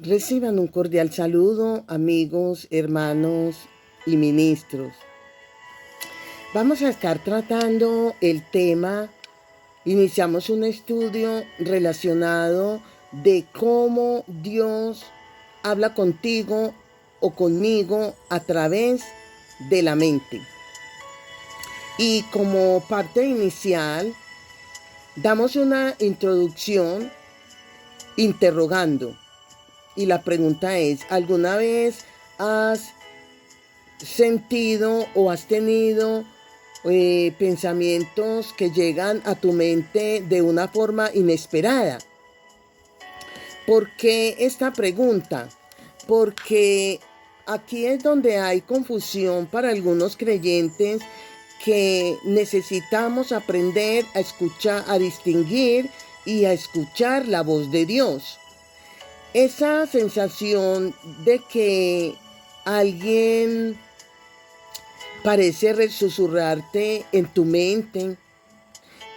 Reciban un cordial saludo, amigos, hermanos y ministros. Vamos a estar tratando el tema, iniciamos un estudio relacionado de cómo Dios habla contigo o conmigo a través de la mente. Y como parte inicial, damos una introducción interrogando. Y la pregunta es, ¿alguna vez has sentido o has tenido pensamientos que llegan a tu mente de una forma inesperada? ¿Por qué esta pregunta? Porque aquí es donde hay confusión para algunos creyentes que necesitamos aprender a escuchar, a distinguir y a escuchar la voz de Dios. Esa sensación de que alguien parece susurrarte en tu mente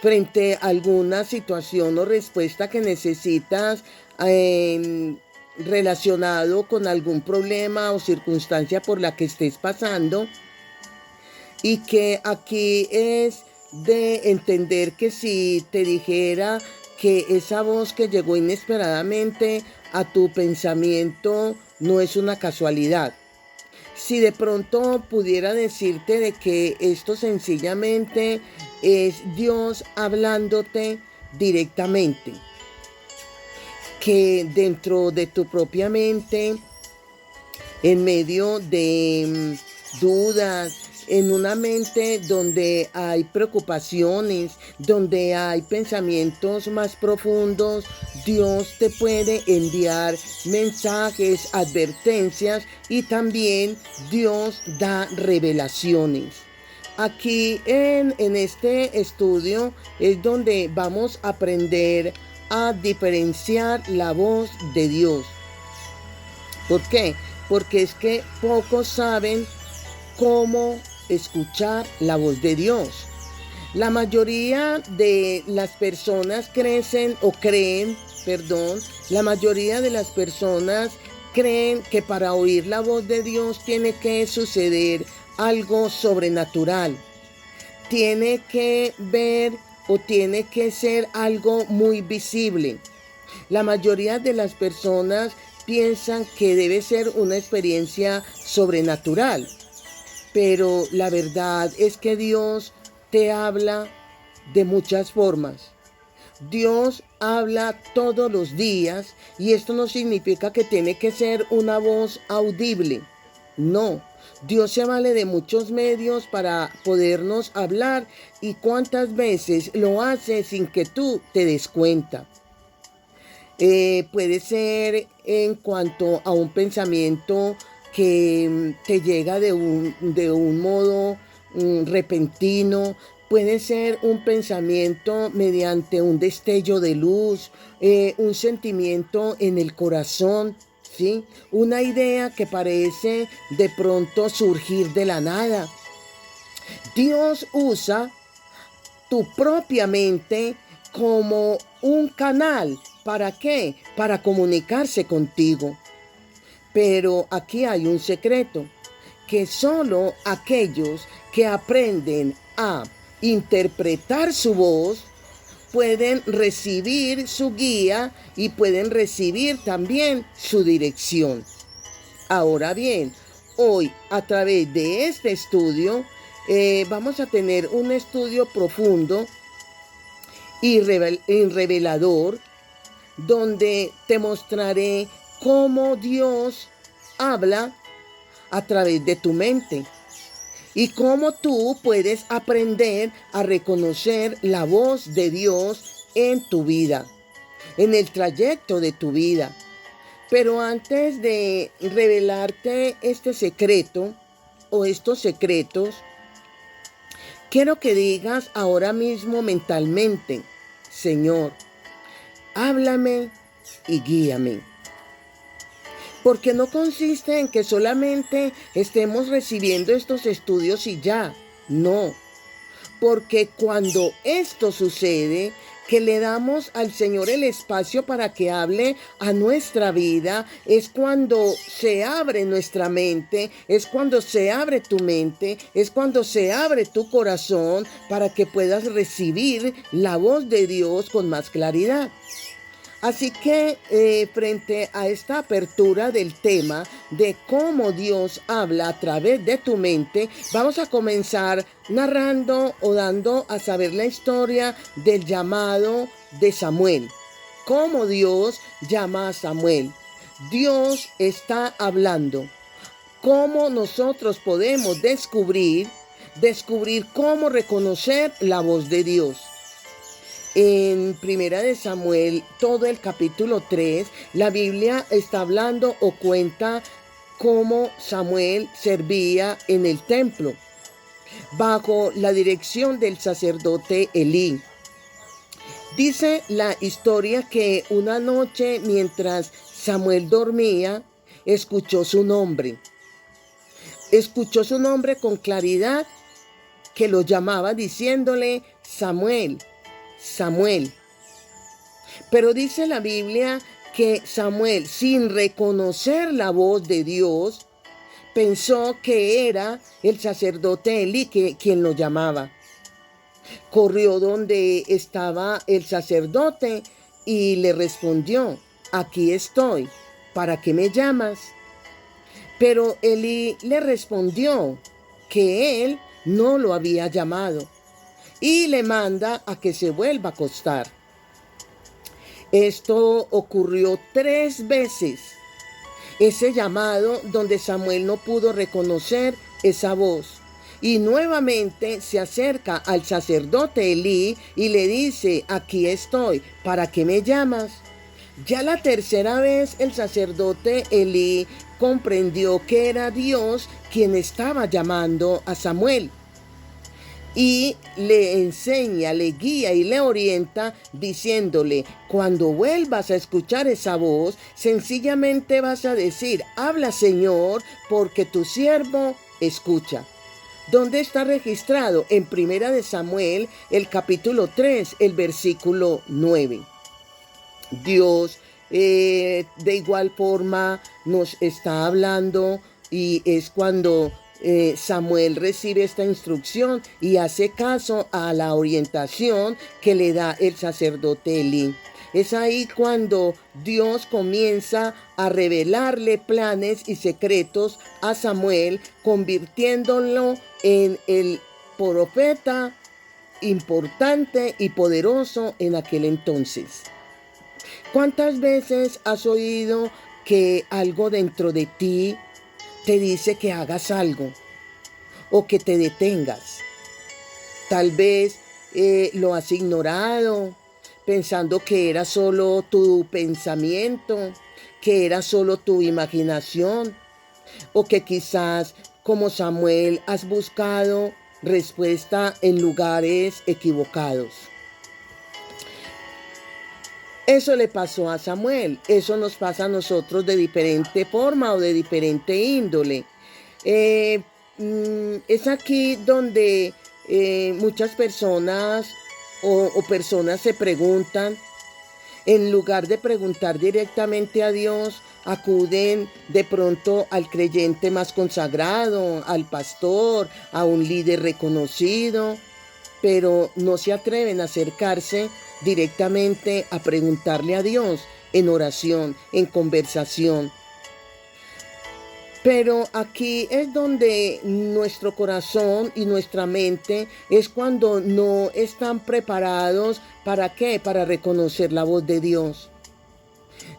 frente a alguna situación o respuesta que necesitas relacionado con algún problema o circunstancia por la que estés pasando, y que aquí es de entender que si te dijera que esa voz que llegó inesperadamente a tu pensamiento no es una casualidad. Si de pronto pudiera decirte de que esto sencillamente es Dios hablándote directamente, que dentro de tu propia mente, en medio de dudas, en una mente donde hay preocupaciones, donde hay pensamientos más profundos, Dios te puede enviar mensajes, advertencias, y también Dios da revelaciones. Aquí en este estudio es donde vamos a aprender a diferenciar la voz de Dios. ¿Por qué? Porque es que pocos saben cómo escuchar la voz de Dios. La mayoría de las personas la mayoría de las personas creen que para oír la voz de Dios tiene que suceder algo sobrenatural. Tiene que ver o tiene que ser algo muy visible. La mayoría de las personas piensan que debe ser una experiencia sobrenatural. Pero la verdad es que Dios te habla de muchas formas. Dios habla todos los días, y esto no significa que tiene que ser una voz audible. No, Dios se vale de muchos medios para podernos hablar, y cuántas veces lo hace sin que tú te des cuenta. Puede ser en cuanto a un pensamiento que te llega de un modo repentino. Puede ser un pensamiento mediante un destello de luz, un sentimiento en el corazón, ¿sí? Una idea que parece de pronto surgir de la nada. Dios usa tu propia mente como un canal. ¿Para qué? Para comunicarse contigo. Pero aquí hay un secreto, que solo aquellos que aprenden a interpretar su voz pueden recibir su guía y pueden recibir también su dirección. Ahora bien, hoy a través de este estudio vamos a tener un estudio profundo y revelador, donde te mostraré cómo Dios habla a través de tu mente y cómo tú puedes aprender a reconocer la voz de Dios en tu vida, en el trayecto de tu vida. Pero antes de revelarte este secreto o estos secretos, quiero que digas ahora mismo mentalmente: Señor, háblame y guíame. Porque no consiste en que solamente estemos recibiendo estos estudios y ya. No. Porque cuando esto sucede que le damos al Señor el espacio para que hable a nuestra vida, es cuando se abre nuestra mente, es cuando se abre tu mente, es cuando se abre tu corazón para que puedas recibir la voz de Dios con más claridad. Así que frente a esta apertura del tema de cómo Dios habla a través de tu mente, vamos a comenzar narrando o dando a saber la historia del llamado de Samuel. Cómo Dios llama a Samuel. Dios está hablando. Cómo nosotros podemos descubrir cómo reconocer la voz de Dios. En Primera de Samuel, todo el capítulo 3, la Biblia está hablando o cuenta cómo Samuel servía en el templo, bajo la dirección del sacerdote Elí. Dice la historia que una noche, mientras Samuel dormía, escuchó su nombre. Escuchó su nombre con claridad, que lo llamaba diciéndole: Samuel, Samuel. Pero dice la Biblia que Samuel, sin reconocer la voz de Dios, pensó que era el sacerdote Elí quien lo llamaba. Corrió donde estaba el sacerdote y le respondió: aquí estoy, ¿para qué me llamas? Pero Elí le respondió que él no lo había llamado y le manda a que se vuelva a acostar. Esto ocurrió 3 veces. Ese llamado donde Samuel no pudo reconocer esa voz. Y nuevamente se acerca al sacerdote Elí y le dice: aquí estoy, ¿para qué me llamas? Ya la tercera vez el sacerdote Elí comprendió que era Dios quien estaba llamando a Samuel. Y le enseña, le guía y le orienta diciéndole: cuando vuelvas a escuchar esa voz, sencillamente vas a decir: habla, Señor, porque tu siervo escucha. ¿Dónde está registrado? En Primera de Samuel, el capítulo 3, el versículo 9. Dios de igual forma nos está hablando, y es cuando Samuel recibe esta instrucción y hace caso a la orientación que le da el sacerdote Elí. Es ahí cuando Dios comienza a revelarle planes y secretos a Samuel, convirtiéndolo en el profeta importante y poderoso en aquel entonces. ¿Cuántas veces has oído que algo dentro de ti te dice que hagas algo o que te detengas? Tal vez lo has ignorado, pensando que era solo tu pensamiento, que era solo tu imaginación, o que quizás, como Samuel, has buscado respuesta en lugares equivocados. Eso le pasó a Samuel, eso nos pasa a nosotros de diferente forma o de diferente índole. Es aquí donde muchas personas o personas se preguntan, en lugar de preguntar directamente a Dios, acuden de pronto al creyente más consagrado, al pastor, a un líder reconocido, pero no se atreven a acercarse directamente a preguntarle a Dios en oración, en conversación. Pero aquí es donde nuestro corazón y nuestra mente es cuando no están preparados. ¿Para qué? Para reconocer la voz de Dios.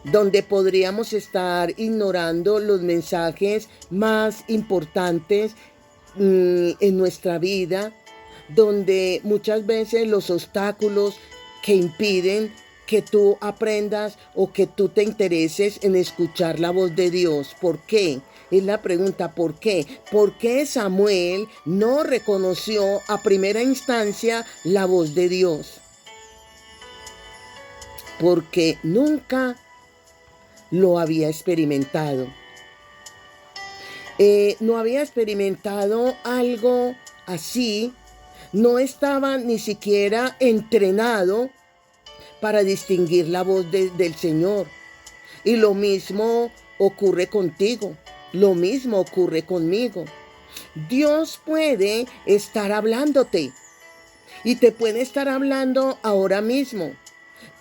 Donde podríamos estar ignorando los mensajes más importantes en nuestra vida, donde muchas veces los obstáculos que impiden que tú aprendas o que tú te intereses en escuchar la voz de Dios. ¿Por qué? Es la pregunta, ¿por qué? ¿Por qué Samuel no reconoció a primera instancia la voz de Dios? Porque nunca lo había experimentado. No había experimentado algo así, no estaba ni siquiera entrenado para distinguir la voz del Señor. Y lo mismo ocurre contigo, lo mismo ocurre conmigo. Dios puede estar hablándote y te puede estar hablando ahora mismo.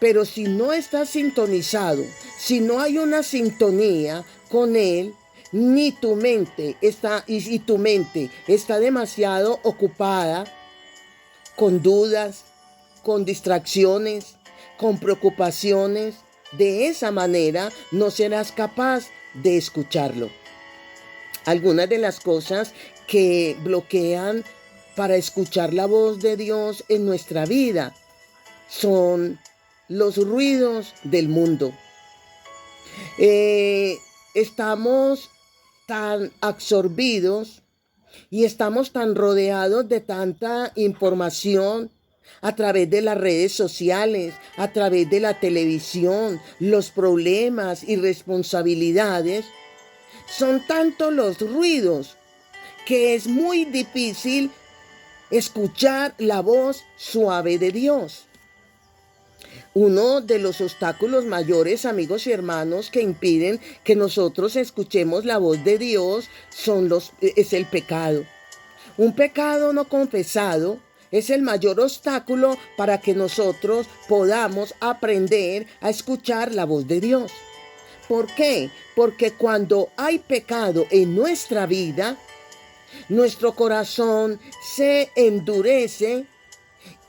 Pero si no estás sintonizado, si no hay una sintonía con Él, ni tu mente está, y tu mente está demasiado ocupada con dudas, con distracciones, con preocupaciones, de esa manera no serás capaz de escucharlo. Algunas de las cosas que bloquean para escuchar la voz de Dios en nuestra vida son los ruidos del mundo. Estamos tan absorbidos y estamos tan rodeados de tanta información a través de las redes sociales, a través de la televisión, los problemas y responsabilidades. Son tantos los ruidos que es muy difícil escuchar la voz suave de Dios. Uno de los obstáculos mayores, amigos y hermanos, que impiden que nosotros escuchemos la voz de Dios es el pecado. Un pecado no confesado es el mayor obstáculo para que nosotros podamos aprender a escuchar la voz de Dios. ¿Por qué? Porque cuando hay pecado en nuestra vida, nuestro corazón se endurece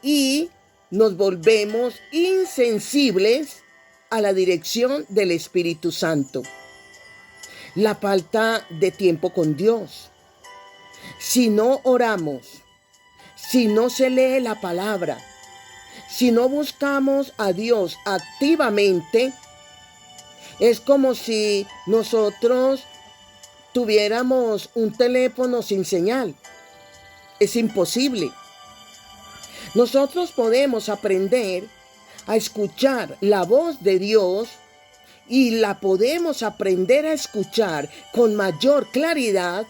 y nos volvemos insensibles a la dirección del Espíritu Santo. La falta de tiempo con Dios. Si no oramos, si no se lee la palabra, si no buscamos a Dios activamente, es como si nosotros tuviéramos un teléfono sin señal. Es imposible. Nosotros podemos aprender a escuchar la voz de Dios y la podemos aprender a escuchar con mayor claridad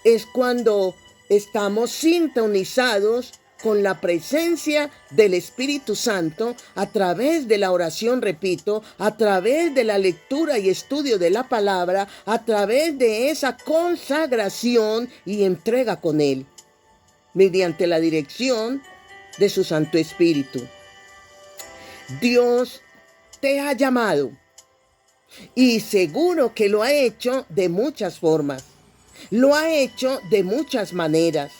es cuando estamos sintonizados con la presencia del Espíritu Santo a través de la oración, repito, a través de la lectura y estudio de la palabra, a través de esa consagración y entrega con Él, mediante la dirección de su Santo Espíritu. Dios te ha llamado y seguro que lo ha hecho de muchas formas. Lo ha hecho de muchas maneras.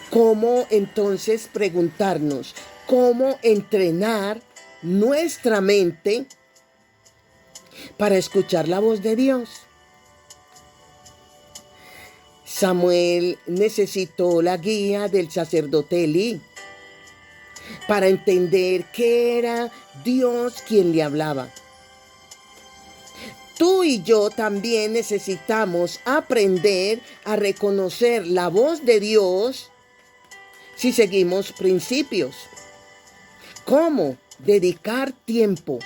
¿Cómo entonces preguntarnos? ¿Cómo entrenar nuestra mente para escuchar la voz de Dios? Samuel necesitó la guía del sacerdote Elí para entender que era Dios quien le hablaba. Tú y yo también necesitamos aprender a reconocer la voz de Dios si seguimos principios. ¿Cómo? Dedicar tiempo.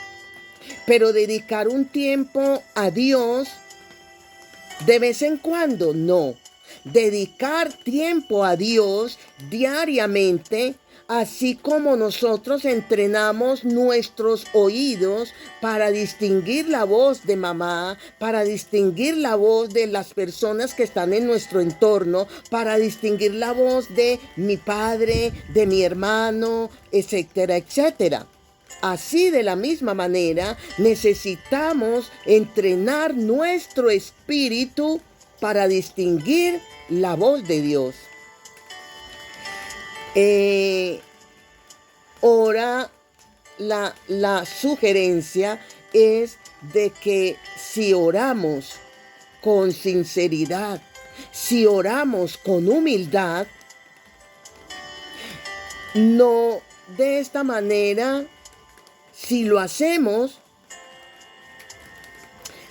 Pero dedicar un tiempo a Dios de vez en cuando, no. Dedicar tiempo a Dios diariamente, así como nosotros entrenamos nuestros oídos para distinguir la voz de mamá, para distinguir la voz de las personas que están en nuestro entorno, para distinguir la voz de mi padre, de mi hermano, etcétera, etcétera. Así, de la misma manera, necesitamos entrenar nuestro espíritu para distinguir la voz de Dios. Ahora la sugerencia es de que si oramos con sinceridad, si oramos con humildad, no de esta manera, si lo hacemos,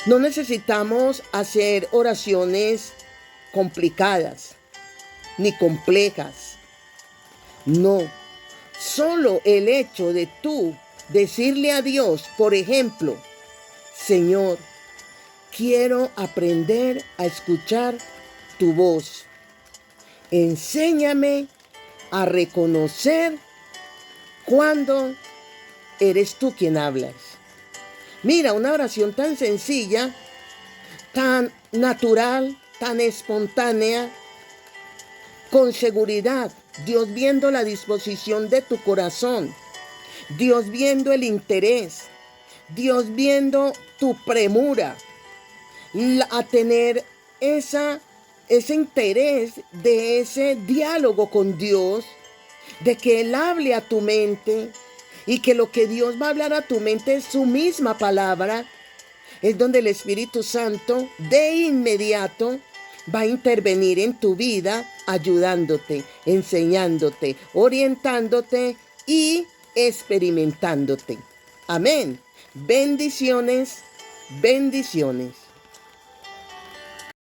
no necesitamos hacer oraciones complicadas ni complejas. No, solo el hecho de tú decirle a Dios, por ejemplo, Señor, quiero aprender a escuchar tu voz. Enséñame a reconocer cuando eres tú quien hablas. Mira, una oración tan sencilla, tan natural, tan espontánea, con seguridad, Dios viendo la disposición de tu corazón, Dios viendo el interés, Dios viendo tu premura a tener ese interés de ese diálogo con Dios, de que Él hable a tu mente y que lo que Dios va a hablar a tu mente es su misma palabra. Es donde el Espíritu Santo de inmediato va a intervenir en tu vida, ayudándote, enseñándote, orientándote y experimentándote. Amén. Bendiciones, bendiciones.